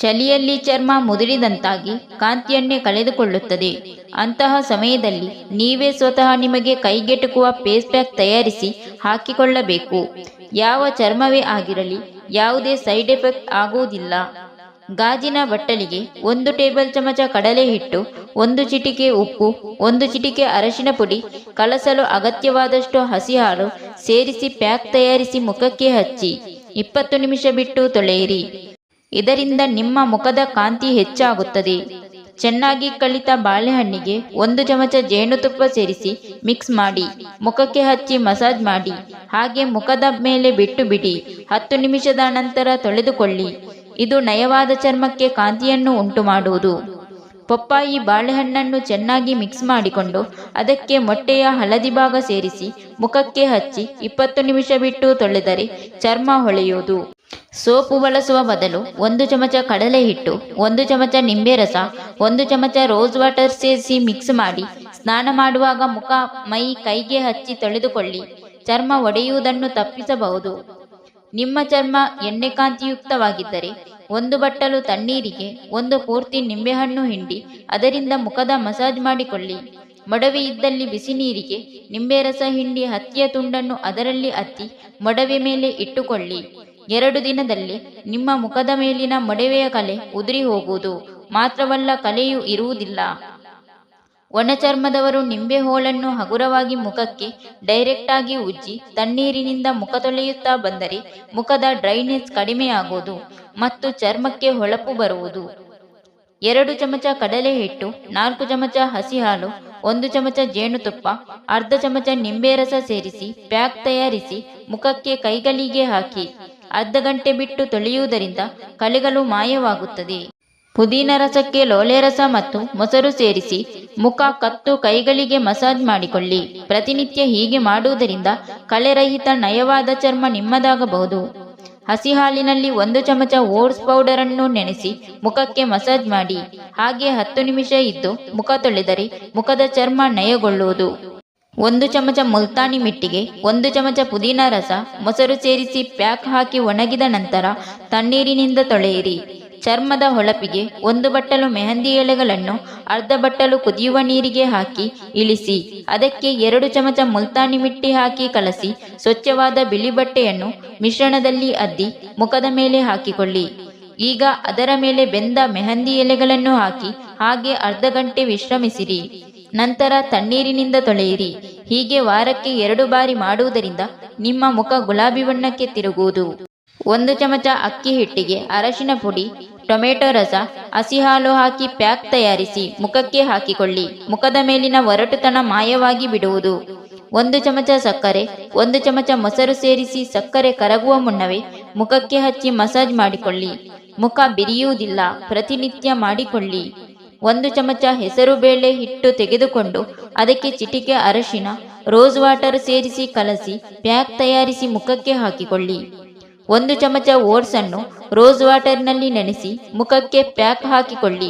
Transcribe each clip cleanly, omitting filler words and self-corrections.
ಚಳಿಯಲ್ಲಿ ಚರ್ಮ ಮುದುಡಿದಂತಾಗಿ ಕಾಂತಿಯನ್ನೇ ಕಳೆದುಕೊಳ್ಳುತ್ತದೆ. ಅಂತಹ ಸಮಯದಲ್ಲಿ ನೀವೇ ಸ್ವತಃ ನಿಮಗೆ ಕೈಗೆಟುಕುವ ಫೇಸ್ ಪ್ಯಾಕ್ ತಯಾರಿಸಿ ಹಾಕಿಕೊಳ್ಳಬೇಕು. ಯಾವ ಚರ್ಮವೇ ಆಗಿರಲಿ ಯಾವುದೇ ಸೈಡ್ ಎಫೆಕ್ಟ್ ಆಗುವುದಿಲ್ಲ. ಗಾಜಿನ ಬಟ್ಟಲಿಗೆ 1 ಟೇಬಲ್ ಚಮಚ ಕಡಲೆ ಹಿಟ್ಟು, 1 ಚಿಟಿಕೆ ಉಪ್ಪು, 1 ಚಿಟಿಕೆ ಅರಶಿನ ಪುಡಿ, ಕಲಸಲು ಅಗತ್ಯವಾದಷ್ಟು ಹಸಿ ಹಾಲು ಸೇರಿಸಿ ಪ್ಯಾಕ್ ತಯಾರಿಸಿ ಮುಖಕ್ಕೆ ಹಚ್ಚಿ 20 ನಿಮಿಷ ಬಿಟ್ಟು ತೊಳೆಯಿರಿ. ಇದರಿಂದ ನಿಮ್ಮ ಮುಖದ ಕಾಂತಿ ಹೆಚ್ಚಾಗುತ್ತದೆ. ಚೆನ್ನಾಗಿ ಕಳಿತ ಬಾಳೆಹಣ್ಣಿಗೆ 1 ಚಮಚ ಜೇನುತುಪ್ಪ ಸೇರಿಸಿ ಮಿಕ್ಸ್ ಮಾಡಿ ಮುಖಕ್ಕೆ ಹಚ್ಚಿ ಮಸಾಜ್ ಮಾಡಿ. ಹಾಗೆ ಮುಖದ ಮೇಲೆ ಬಿಟ್ಟು ಬಿಡಿ. 10 ನಿಮಿಷದ ನಂತರ ತೊಳೆದುಕೊಳ್ಳಿ. ಇದು ನಯವಾದ ಚರ್ಮಕ್ಕೆ ಕಾಂತಿಯನ್ನು ಉಂಟು ಮಾಡುವುದು. ಪಪ್ಪಾಯಿ ಬಾಳೆಹಣ್ಣನ್ನು ಚೆನ್ನಾಗಿ ಮಿಕ್ಸ್ ಮಾಡಿಕೊಂಡು ಅದಕ್ಕೆ ಮೊಟ್ಟೆಯ ಹಳದಿ ಭಾಗ ಸೇರಿಸಿ ಮುಖಕ್ಕೆ ಹಚ್ಚಿ 20 ನಿಮಿಷ ಬಿಟ್ಟು ತೊಳೆದರೆ ಚರ್ಮ ಹೊಳೆಯುವುದು. ಸೋಪು ಬಳಸುವ ಬದಲು 1 ಚಮಚ ಕಡಲೆ ಹಿಟ್ಟು, 1 ಚಮಚ ನಿಂಬೆ ರಸ, 1 ಚಮಚ ರೋಸ್ ವಾಟರ್ ಸೇರಿಸಿ ಮಿಕ್ಸ್ ಮಾಡಿ ಸ್ನಾನ ಮಾಡುವಾಗ ಮುಖ, ಮೈ, ಕೈಗೆ ಹಚ್ಚಿ ತೊಳೆದುಕೊಳ್ಳಿ. ಚರ್ಮ ಒಡೆಯುವುದನ್ನು ತಪ್ಪಿಸಬಹುದು. ನಿಮ್ಮ ಚರ್ಮ ಎಣ್ಣೆ ಕಾಂತಿಯುಕ್ತವಾಗಿದ್ದರೆ 1 ಬಟ್ಟಲು ತಣ್ಣೀರಿಗೆ 1 ಪೂರ್ತಿ ನಿಂಬೆಹಣ್ಣು ಹಿಂಡಿ ಅದರಿಂದ ಮುಖದ ಮಸಾಜ್ ಮಾಡಿಕೊಳ್ಳಿ. ಮೊಡವೆ ಇದ್ದಲ್ಲಿ ಬಿಸಿ ನೀರಿಗೆ ನಿಂಬೆ ರಸ ಹಿಂಡಿ ಹತ್ತಿಯ ತುಂಡನ್ನು ಅದರಲ್ಲಿ ಹತ್ತಿ ಮೊಡವೆ ಮೇಲೆ ಇಟ್ಟುಕೊಳ್ಳಿ. 2 ದಿನದಲ್ಲಿ ನಿಮ್ಮ ಮುಖದ ಮೇಲಿನ ಮೊಡವೆಯ ಕಲೆ ಉದುರಿ ಹೋಗುವುದು ಮಾತ್ರವಲ್ಲ, ಕಲೆಯೂ ಇರುವುದಿಲ್ಲ. ಒಣ ಚರ್ಮದವರು ನಿಂಬೆ ಹೋಳನ್ನು ಹಗುರವಾಗಿ ಮುಖಕ್ಕೆ ಡೈರೆಕ್ಟ್ ಆಗಿ ಉಜ್ಜಿ ತಣ್ಣೀರಿನಿಂದ ಮುಖ ತೊಳೆಯುತ್ತಾ ಬಂದರೆ ಮುಖದ ಡ್ರೈನೆಸ್ ಕಡಿಮೆಯಾಗುವುದು ಮತ್ತು ಚರ್ಮಕ್ಕೆ ಹೊಳಪು ಬರುವುದು. 2 ಚಮಚ ಕಡಲೆ ಹಿಟ್ಟು, 4 ಚಮಚ ಹಸಿ ಹಾಲು, 1 ಚಮಚ ಜೇನುತುಪ್ಪ, ಅರ್ಧ ಚಮಚ ನಿಂಬೆ ರಸ ಸೇರಿಸಿ ಪ್ಯಾಕ್ ತಯಾರಿಸಿ ಮುಖಕ್ಕೆ, ಕೈಗಳಿಗೆ ಹಾಕಿ ಅರ್ಧ ಗಂಟೆ ಬಿಟ್ಟು ತೊಳೆಯುವುದರಿಂದ ಕಲೆಗಳು ಮಾಯವಾಗುತ್ತದೆ. ಪುದೀನ ರಸಕ್ಕೆ ಲೋಳೆ ರಸ ಮತ್ತು ಮೊಸರು ಸೇರಿಸಿ ಮುಖ, ಕತ್ತು, ಕೈಗಳಿಗೆ ಮಸಾಜ್ ಮಾಡಿಕೊಳ್ಳಿ. ಪ್ರತಿನಿತ್ಯ ಹೀಗೆ ಮಾಡುವುದರಿಂದ ಕಲೆರಹಿತ ನಯವಾದ ಚರ್ಮ ನಿಮ್ಮದಾಗಬಹುದು. ಹಸಿ ಹಾಲಿನಲ್ಲಿ 1 ಚಮಚ ಓಟ್ಸ್ ಪೌಡರ್ ಅನ್ನು ನೆನೆಸಿ ಮುಖಕ್ಕೆ ಮಸಾಜ್ ಮಾಡಿ. ಹಾಗೆ 10 ನಿಮಿಷ ಇದ್ದು ಮುಖ ತೊಳೆದರೆ ಮುಖದ ಚರ್ಮ ನಯಗೊಳ್ಳುವುದು. 1 ಚಮಚ ಮುಲ್ತಾನಿ ಮಿಟ್ಟಿಗೆ, 1 ಚಮಚ ಪುದೀನ ರಸ, ಮೊಸರು ಸೇರಿಸಿ ಪ್ಯಾಕ್ ಹಾಕಿ ಒಣಗಿದ ನಂತರ ತಣ್ಣೀರಿನಿಂದ ತೊಳೆಯಿರಿ. ಚರ್ಮದ ಹೊಳಪಿಗೆ 1 ಬಟ್ಟಲು ಮೆಹಂದಿ ಎಲೆಗಳನ್ನು ಅರ್ಧ ಬಟ್ಟಲು ಕುದಿಯುವ ನೀರಿಗೆ ಹಾಕಿ ಇಳಿಸಿ ಅದಕ್ಕೆ 2 ಚಮಚ ಮುಲ್ತಾನಿ ಮಿಟ್ಟಿ ಹಾಕಿ ಕಲಸಿ ಸ್ವಚ್ಛವಾದ ಬಿಳಿ ಬಟ್ಟೆಯನ್ನು ಮಿಶ್ರಣದಲ್ಲಿ ಅದ್ದಿ ಮುಖದ ಮೇಲೆ ಹಾಕಿಕೊಳ್ಳಿ. ಈಗ ಅದರ ಮೇಲೆ ಬೆಂದ ಮೆಹಂದಿ ಎಲೆಗಳನ್ನು ಹಾಕಿ ಹಾಗೆ ಅರ್ಧ ಗಂಟೆ ವಿಶ್ರಮಿಸಿರಿ. ನಂತರ ತಣ್ಣೀರಿನಿಂದ ತೊಳೆಯಿರಿ. ಹೀಗೆ ವಾರಕ್ಕೆ 2 ಬಾರಿ ಮಾಡುವುದರಿಂದ ನಿಮ್ಮ ಮುಖ ಗುಲಾಬಿ ಬಣ್ಣಕ್ಕೆ ತಿರುಗುವುದು. 1 ಚಮಚ ಅಕ್ಕಿ ಹಿಟ್ಟಿಗೆ ಅರಶಿನ ಪುಡಿ, ಟೊಮೆಟೊ ರಸ, ಹಸಿ ಹಾಲು ಹಾಕಿ ಪ್ಯಾಕ್ ತಯಾರಿಸಿ ಮುಖಕ್ಕೆ ಹಾಕಿಕೊಳ್ಳಿ. ಮುಖದ ಮೇಲಿನ ಒರಟುತನ ಮಾಯವಾಗಿ ಬಿಡುವುದು. 1 ಚಮಚ ಸಕ್ಕರೆ, 1 ಚಮಚ ಮೊಸರು ಸೇರಿಸಿ ಸಕ್ಕರೆ ಕರಗುವ ಮುನ್ನವೇ ಮುಖಕ್ಕೆ ಹಚ್ಚಿ ಮಸಾಜ್ ಮಾಡಿಕೊಳ್ಳಿ. ಮುಖ ಬಿರಿಯುವುದಿಲ್ಲ. ಪ್ರತಿನಿತ್ಯ ಮಾಡಿಕೊಳ್ಳಿ. 1 ಚಮಚ ಹೆಸರು ಬೇಳೆ ಹಿಟ್ಟು ತೆಗೆದುಕೊಂಡು ಅದಕ್ಕೆ ಚಿಟಿಕೆ ಅರಶಿನ, ರೋಸ್ ವಾಟರ್ ಸೇರಿಸಿ ಕಲಸಿ ಪ್ಯಾಕ್ ತಯಾರಿಸಿ ಮುಖಕ್ಕೆ ಹಾಕಿಕೊಳ್ಳಿ. 1 ಚಮಚ ಓಟ್ಸ್ ಅನ್ನು ರೋಸ್ ವಾಟರ್ನಲ್ಲಿ ನೆನೆಸಿ ಮುಖಕ್ಕೆ ಪ್ಯಾಕ್ ಹಾಕಿಕೊಳ್ಳಿ.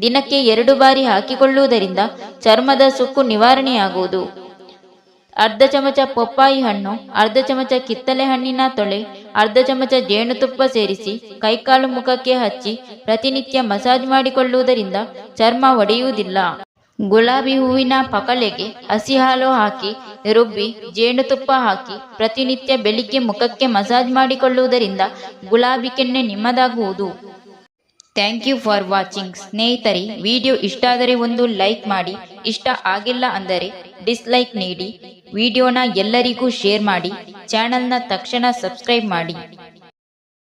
ದಿನಕ್ಕೆ 2 ಬಾರಿ ಹಾಕಿಕೊಳ್ಳುವುದರಿಂದ ಚರ್ಮದ ಸುಕ್ಕು ನಿವಾರಣೆಯಾಗುವುದು. ಅರ್ಧ ಚಮಚ ಪಪ್ಪಾಯಿ ಹಣ್ಣು, ಅರ್ಧ ಚಮಚ ಕಿತ್ತಳೆ ಹಣ್ಣಿನ ತೊಳೆ, ಅರ್ಧ ಚಮಚ ಜೇನುತುಪ್ಪ ಸೇರಿಸಿ ಕೈಕಾಲು ಮುಖಕ್ಕೆ ಹಚ್ಚಿ ಪ್ರತಿನಿತ್ಯ ಮಸಾಜ್ ಮಾಡಿಕೊಳ್ಳುವುದರಿಂದ ಚರ್ಮ ಒಡೆಯುವುದಿಲ್ಲ. ಗುಲಾಬಿ ಹೂವಿನ ಪಕಳೆಗೆ ಹಸಿ ಹಾಲು ಹಾಕಿ ರುಬ್ಬಿ ಜೇನುತುಪ್ಪ ಹಾಕಿ ಪ್ರತಿನಿತ್ಯ ಬೆಳಿಗ್ಗೆ ಮುಖಕ್ಕೆ ಮಸಾಜ್ ಮಾಡಿಕೊಳ್ಳುವುದರಿಂದ ಗುಲಾಬಿ ಕೆನ್ನೆ ನಿಮ್ಮದಾಗುವುದು. Thank you for watching. ಸ್ನೇಹಿತರೆ, ವಿಡಿಯೋ ಇಷ್ಟ ಆದರೆ ಒಂದು ಲೈಕ್ ಮಾಡಿ. ಇಷ್ಟ ಆಗಿಲ್ಲ ಅಂದರೆ ಡಿಸ್ಲೈಕ್ ನೀಡಿ. ವಿಡಿಯೋನ ಎಲ್ಲರಿಗೂ ಶೇರ್ ಮಾಡಿ. ಚಾನಲ್ನ ತಕ್ಷಣ ಸಬ್ಸ್ಕ್ರೈಬ್ ಮಾಡಿ.